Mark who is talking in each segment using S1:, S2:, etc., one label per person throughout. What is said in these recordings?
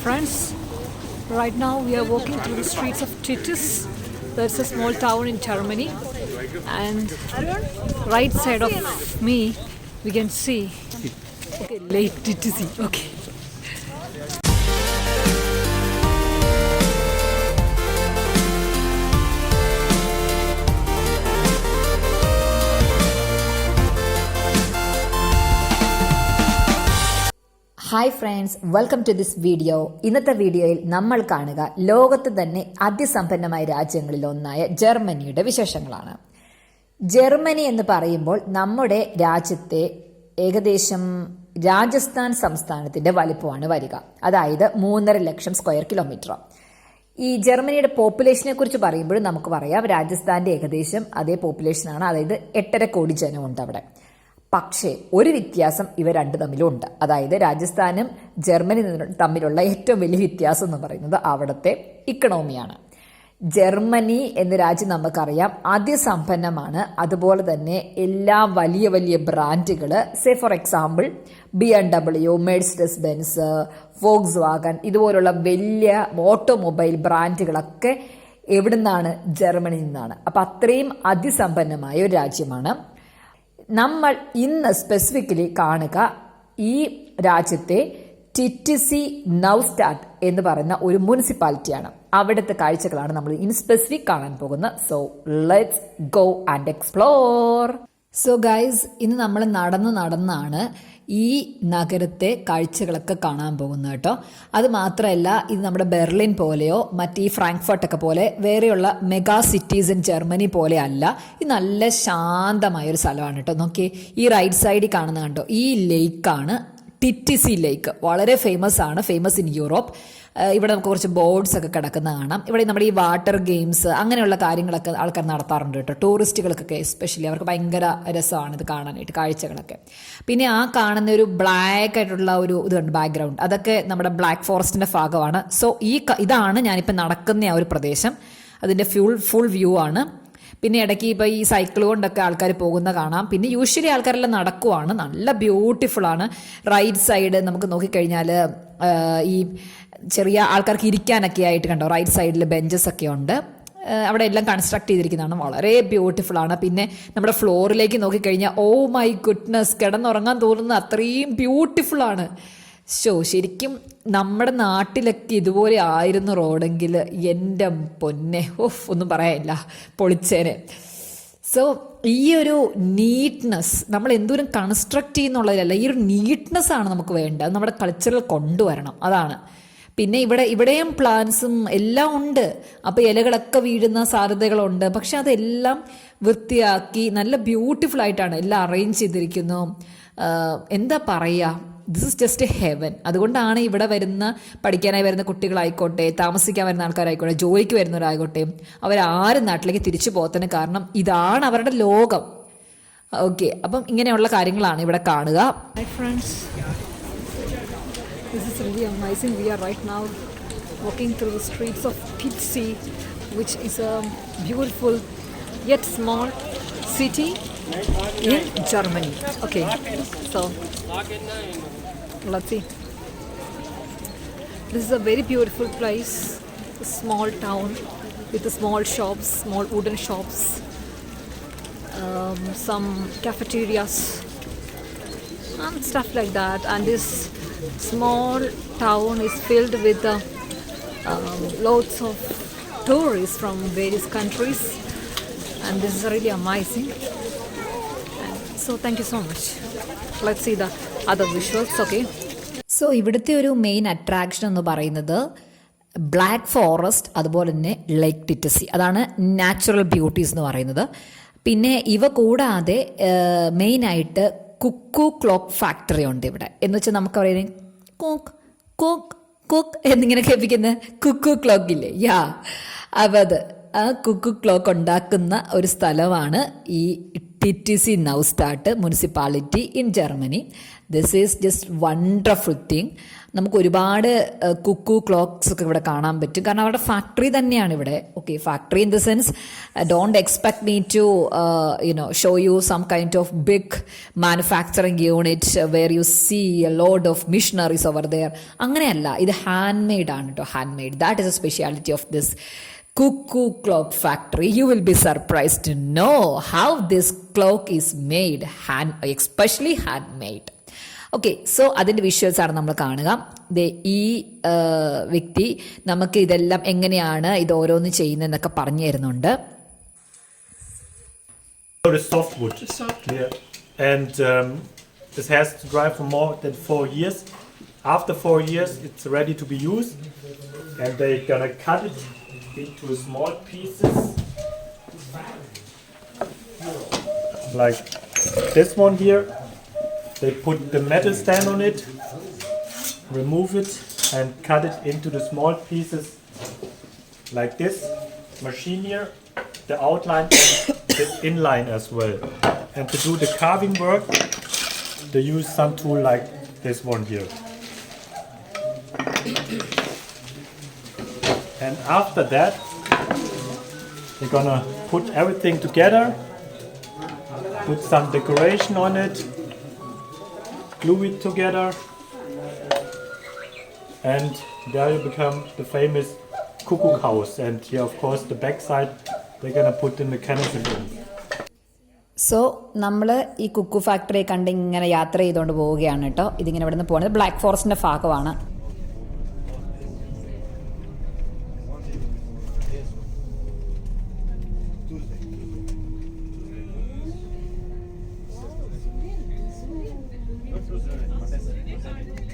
S1: Friends, right now we are walking through the streets of Titus. That's a small town in Germany, and right side of me we can see Lake Titisee. Okay.
S2: Hi friends, welcome to this video. ഇന്നത്തെ വീഡിയോയിൽ നമ്മൾ കാണുക ലോകത്ത് തന്നെ അതിസമ്പന്നമായ രാജ്യങ്ങളിൽ ഒന്നായ ജർമ്മനിയുടെ വിശേഷങ്ങളാണ്. ജർമ്മനി എന്ന് പറയുമ്പോൾ നമ്മുടെ രാജ്യത്തെ ഏകദേശം രാജസ്ഥാൻ സംസ്ഥാനത്തിന്റെ വലിപ്പമാണ് വരിക. അതായത് 3.5 ലക്ഷം സ്ക്വയർ കിലോമീറ്റർ. ഈ ജർമ്മനിയുടെ പോപ്പുലേഷനെ കുറിച്ച് പറയുമ്പോഴും നമുക്ക് പറയാം രാജസ്ഥാന്റെ ഏകദേശം അതേ പോപ്പുലേഷനാണ്. അതായത് 8.5 കോടി ജനമുണ്ട് അവിടെ. പക്ഷേ ഒരു വ്യത്യാസം ഇവ രണ്ട് തമ്മിലുണ്ട്. അതായത് രാജസ്ഥാനും ജർമ്മനി തമ്മിലുള്ള ഏറ്റവും വലിയ വ്യത്യാസം എന്ന് പറയുന്നത് അവിടുത്തെ ഇക്കണോമിയാണ്. ജർമ്മനി എന്ന രാജ്യം നമുക്കറിയാം അതിസമ്പന്നമാണ്. അതുപോലെ തന്നെ എല്ലാ വലിയ വലിയ ബ്രാൻഡുകൾ, say for example BMW, Mercedes Benz, Volkswagen ഇതുപോലുള്ള വലിയ ഓട്ടോമൊബൈൽ ബ്രാൻഡുകളൊക്കെ എവിടുന്നാണ്? ജർമ്മനിയിൽ നിന്നാണ്. അപ്പം അത്രയും അതിസമ്പന്നമായ ഒരു രാജ്യമാണ്. നമ്മൾ ഇന്ന് സ്പെസിഫിക്കലി കാണുക ഈ രാജ്യത്തെ ടിറ്റിസി നൗസ്റ്റാഡ് എന്ന് പറയുന്ന ഒരു മുനിസിപ്പാലിറ്റിയാണ്. അവിടുത്തെ കാഴ്ചകളാണ് നമ്മൾ ഇൻ സ്പെസിഫിക് കാണാൻ പോകുന്നത്. So let's go and explore. So guys, ഇന്ന് നമ്മൾ നടന്നാണ് ഈ നഗരത്തെ കാഴ്ചകളൊക്കെ കാണാൻ പോകുന്നത് കേട്ടോ. അത് മാത്രമല്ല, ഇത് നമ്മുടെ ബെർലിൻ പോലെയോ മറ്റ് ഈ ഫ്രാങ്ക്ഫർട്ടൊക്കെ പോലെ വേറെയുള്ള മെഗാ സിറ്റീസ് ഇൻ ജർമ്മനി പോലെ അല്ല. ഇത് നല്ല ശാന്തമായൊരു സ്ഥലമാണ് കേട്ടോ. നോക്കിയേ, ഈ റൈറ്റ് സൈഡിൽ കാണുന്ന കണ്ടോ, ഈ ലേക്കാണ് ടിറ്റിസി ലേക്ക്. വളരെ ഫേമസ് ആണ്, ഫേമസ് ഇൻ യൂറോപ്പ്. ഇവിടെ നമുക്ക് കുറച്ച് ബോർഡ്സ് ഒക്കെ കിടക്കുന്ന കാണാം. ഇവിടെ നമ്മുടെ ഈ വാട്ടർ ഗെയിംസ് അങ്ങനെയുള്ള കാര്യങ്ങളൊക്കെ ആൾക്കാർ നടത്താറുണ്ട് കേട്ടോ. ടൂറിസ്റ്റുകൾക്കൊക്കെ എസ്പെഷ്യലി അവർക്ക് ഭയങ്കര രസമാണ് ഇത് കാണാനായിട്ട്, കാഴ്ചകളൊക്കെ. പിന്നെ ആ കാണുന്ന ഒരു ബ്ലാക്ക് ആയിട്ടുള്ള ഒരു ഇതുണ്ട് ബാക്ക്ഗ്രൗണ്ട്, അതൊക്കെ നമ്മുടെ ബ്ലാക്ക് ഫോറസ്റ്റിന്റെ ഭാഗമാണ്. സോ ഇതാണ് ഞാനിപ്പോൾ നടക്കുന്ന ആ ഒരു പ്രദേശം. അതിന്റെ ഫുൾ വ്യൂ ആണ്. പിന്നെ ഇടയ്ക്ക് ഇപ്പോൾ ഈ സൈക്കിൾ കൊണ്ടൊക്കെ ആൾക്കാർ പോകുന്ന കാണാം. പിന്നെ യൂഷ്വലി ആൾക്കാരെല്ലാം നടക്കുവാണ്. നല്ല ബ്യൂട്ടിഫുൾ ആണ്. റൈറ്റ് സൈഡ് നമുക്ക് നോക്കിക്കഴിഞ്ഞാൽ ഈ ചെറിയ ആൾക്കാർക്ക് ഇരിക്കാനൊക്കെ ആയിട്ട് കണ്ടോ, റൈറ്റ് സൈഡിൽ ബെഞ്ചസ് ഒക്കെ ഉണ്ട്. അവിടെ എല്ലാം കൺസ്ട്രക്ട് ചെയ്തിരിക്കുന്നതാണ്. വളരെ ബ്യൂട്ടിഫുൾ ആണ്. പിന്നെ നമ്മുടെ ഫ്ലോറിലേക്ക് നോക്കിക്കഴിഞ്ഞാൽ ഓ മൈ ഗുഡ്നസ്, കിടന്നുറങ്ങാൻ തോന്നുന്ന അത്രയും ബ്യൂട്ടിഫുൾ ആണ്. ശരിക്കും നമ്മുടെ നാട്ടിലൊക്കെ ഇതുപോലെ ആയിരുന്നു റോഡെങ്കിൽ എൻ്റെ പൊന്നെ, ഒന്നും പറയാനില്ല, പൊളിച്ചേനെ. സോ ഈ ഒരു നീറ്റ്നെസ് നമ്മൾ എന്തോരം കൺസ്ട്രക്ട് ചെയ്യുന്നുള്ളതിലല്ല, ഈ ഒരു നീറ്റ്നെസ് ആണ് നമുക്ക് വേണ്ടത്. നമ്മുടെ കൾച്ചറിൽ കൊണ്ടുവരണം, അതാണ്. പിന്നെ ഇവിടെയും പ്ലാന്റ്സും എല്ലാം ഉണ്ട്. അപ്പോൾ ഇലകളൊക്കെ വീഴുന്ന സാധ്യതകളുണ്ട്. പക്ഷെ അതെല്ലാം വൃത്തിയാക്കി നല്ല ബ്യൂട്ടിഫുൾ ആയിട്ടാണ് എല്ലാം അറേഞ്ച് ചെയ്തിരിക്കുന്നു. എന്താ പറയുക, this is just A heaven. അതുകൊണ്ടാണ് ഇവിടെ പഠിക്കാനായി വരുന്ന കുട്ടികളായിക്കോട്ടെ, താമസിക്കാൻ വരുന്ന ആൾക്കാരായിക്കോട്ടെ, ജോലിക്ക് വരുന്നവരായിക്കോട്ടെ, അവരാരും നാട്ടിലേക്ക് തിരിച്ചു പോകത്തിന് കാരണം ഇതാണ് അവരുടെ ലോകം. ഓക്കെ, അപ്പം ഇങ്ങനെയുള്ള കാര്യങ്ങളാണ് ഇവിടെ കാണുക.
S1: This is really amazing. We are right now walking through the streets of Titisee, which is a beautiful yet small city in Germany. Okay, so let's see. This is a very beautiful place, a small town with the small shops, small wooden shops, some cafeterias and stuff like that. And this small town is filled with lots of tourists from various countries, and this is really amazing. And so thank you so much. Let's see the other visuals. Okay,
S2: so ഇവിടുത്തെ ഒരു main attraction എന്ന് പറയുന്നത് black forest, അതുപോലെ തന്നെ ലേക്ക് Titisee. അതാണ് natural beauties എന്ന് പറയുന്നത്. പിന്നെ ഇവ കൂടാതെ മെയിനായിട്ട് കുക്കു ക്ലോക്ക് ഫാക്ടറി ഉണ്ട് ഇവിടെ. എന്ന് വെച്ചാൽ നമുക്ക് പറയുന്നത് കോക്ക് കോക്ക് കോക്ക് എന്നിങ്ങനെ കേൾപ്പിക്കുന്ന കുക്കു ക്ലോക്ക് ഇല്ലേ, അപ്പം അത് ആ കുക്കു ക്ലോക്ക് ഉണ്ടാക്കുന്ന ഒരു സ്ഥലമാണ് ഈ Titisee Neustadt municipality in Germany. This is just wonderful thing. നമുക്ക് ഒരുപാട് കുക്കു ക്ലോക്സ് ഒക്കെ ഇവിടെ കാണാൻ പറ്റും. കാരണം അവരുടെ ഫാക്ടറി തന്നെയാണ് ഇവിടെ. Okay, factory in the sense don't expect me to show you some kind of big manufacturing unit where you see a load of machineries over there. അങ്ങനെയല്ല, ഇത് ഹാൻഡ് മെയ്ഡ് ആണ് കേട്ടോ. Hand made, that is a speciality of this Cuckoo Clock Factory. You will be surprised to know how this clock is made, especially handmade. Okay, so അതിൻ്റെ visuals ആണ് നമ്മൾ കാണുക. ഈ വ്യക്തി നമുക്ക് ഇതെല്ലാം എങ്ങനെയാണ് ഇത് ഓരോന്ന് ചെയ്യുന്നതെന്നൊക്കെ പറഞ്ഞു തരുന്നുണ്ട്.
S3: Softwood. Yeah. And this has to dry for more than 4 years. After 4 years, it's ready to be used, and they're gonna cut it into small pieces, like this one here. They put the metal stand on it, remove it, and cut it into the small pieces like this. Machine here, the outline and the inline as well. And to do the carving work, they use some tool like this one here. And after that, they're gonna put everything together, put some decoration on it, glue it together, and there you become the famous cuckoo house. And here, of course, the back side, they're gonna put the mechanism in.
S2: So നമ്മൾ ഈ Kuku factory കണ്ട് ഇങ്ങനെ യാത്ര ചെയ്തുകൊണ്ട് പോവുകയാണ് കേട്ടോ. ഇതിങ്ങനെ ഇവിടെ നിന്ന് പോകുന്നത് ബ്ലാക്ക് ഫോറസ്റ്റിൻ്റെ ഭാഗമാണ്.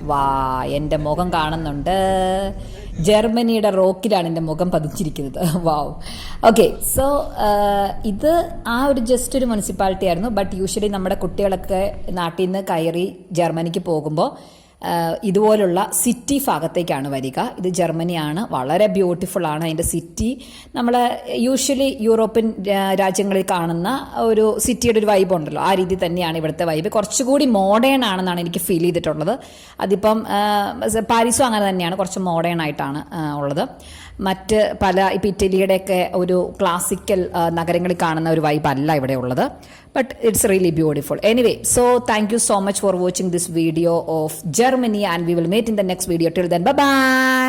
S2: വാ, എൻ്റെ മുഖം കാണുന്നുണ്ട്. ജർമ്മനിയുടെ റോക്കിലാണ് എൻ്റെ മുഖം പതിച്ചിരിക്കുന്നത്. വാവ്. ഓക്കെ, സോ ഇത് ഒരു ജസ്റ്റ് ഒരു മുനിസിപ്പാലിറ്റി ആയിരുന്നു. ബട്ട് യൂഷ്വലി നമ്മുടെ കുട്ടികളൊക്കെ നാട്ടിൽ നിന്ന് കയറി ജർമ്മനിക്ക് പോകുമ്പോൾ ഇതുപോലുള്ള സിറ്റി ഭാഗത്തേക്കാണ് വരിക. ഇത് ജർമ്മനിയാണ്, വളരെ ബ്യൂട്ടിഫുൾ ആണ് അതിൻ്റെ സിറ്റി. നമ്മൾ യൂഷ്വലി യൂറോപ്യൻ രാജ്യങ്ങളിൽ കാണുന്ന ഒരു സിറ്റിയുടെ ഒരു വൈബ് ഉണ്ടല്ലോ, ആ രീതി തന്നെയാണ് ഇവിടുത്തെ വൈബ്. കുറച്ചുകൂടി മോഡേൺ ആണെന്നാണ് എനിക്ക് ഫീൽ ചെയ്തിട്ടുള്ളത്. അതിപ്പം പാരീസും അങ്ങനെ തന്നെയാണ്, കുറച്ച് മോഡേൺ ആയിട്ടാണ് ഉള്ളത്. മറ്റ് പല ഇപ്പം ഇറ്റലിയുടെയൊക്കെ ഒരു ക്ലാസിക്കൽ നഗരങ്ങളിൽ കാണുന്ന ഒരു വൈബ് അല്ല ഇവിടെ ഉള്ളത്. But it's really beautiful. Anyway, so thank you so much for watching this video of Germany, and we will meet in the next video. Till then, bye bye.